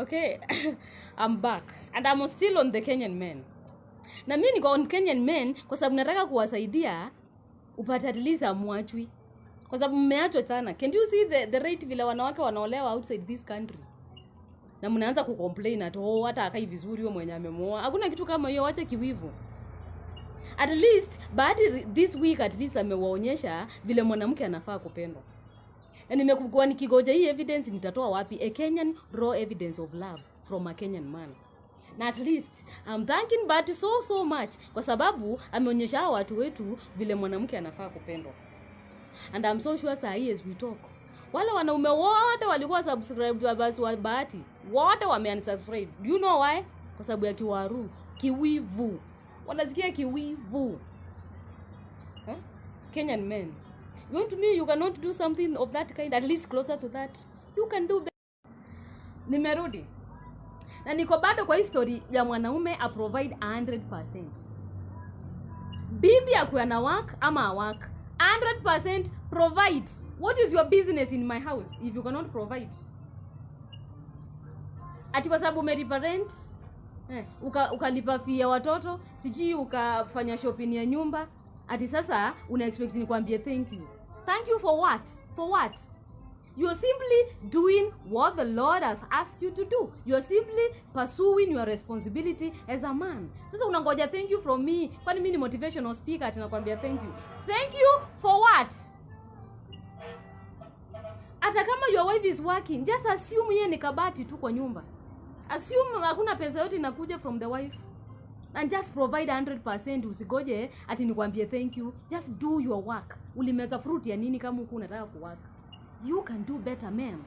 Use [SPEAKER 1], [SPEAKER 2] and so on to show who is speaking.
[SPEAKER 1] Okay, I'm back and I'm still on the Kenyan men. Na mimi niko on Kenyan men kwa sababu nataka kuwasaidia upate at least amwachwi. Kwa sababu mmeachwa sana. Can you see the rate vile wanawake wanaolewa outside this country? Na mnaanza kucomplain at hata akai vizuri wewe mwenye amemuoa. Hakuna kitu kama hiyo, acha kiwivu. At least baada this week at least amewaonyesha vile mwanamke anafaa kupendwa. Na nimekuwa nikigoja hii evidence nitatoa wapi? A Kenyan raw evidence of love from a Kenyan man. Na at least I'm thanking but so much kwa sababu ameonyesha watu wetu vile mwanamke anafaa kupendwa. And I'm so sure saa hii as we talk, wale wanaume wote walikuwa subscribe basi wa Bahati wote wameunsubscribe. Do you know why? Kwa sababu ya kiwaru, kiwivu. Wanasikia kiwivu. Kenyan men, you want to me you cannot do something of that kind, at least closer to that you can do better. Nimerudi na niko bado kwa history ya mwanaume a provide 100%. Bibi akuwa na work ama work 100% provide. What is your business in my house if you cannot provide? Ati kwa sababu umelipa rent, ukalipa fee ya watoto, siji ukafanya shopping ya nyumba, ati sasa una expect nikwambie thank you. Thank you for what? For what? You are simply doing what the Lord has asked you to do. You are simply pursuing your responsibility as a man. Sasa unangoja thank you from me. Kwani mimi ni motivational speaker ati nakwambia thank you. Thank you for what? Hata kama your wife is working, just assume yeye ni kabati tu kwa nyumba. Assume hakuna pesa yote inakuja from the wife. And just provide 100%. Usigoje ati nikwambie thank you. Just do your work. Ulimeza fruit ya nini kama uko unataka kuwork? You can do better, man.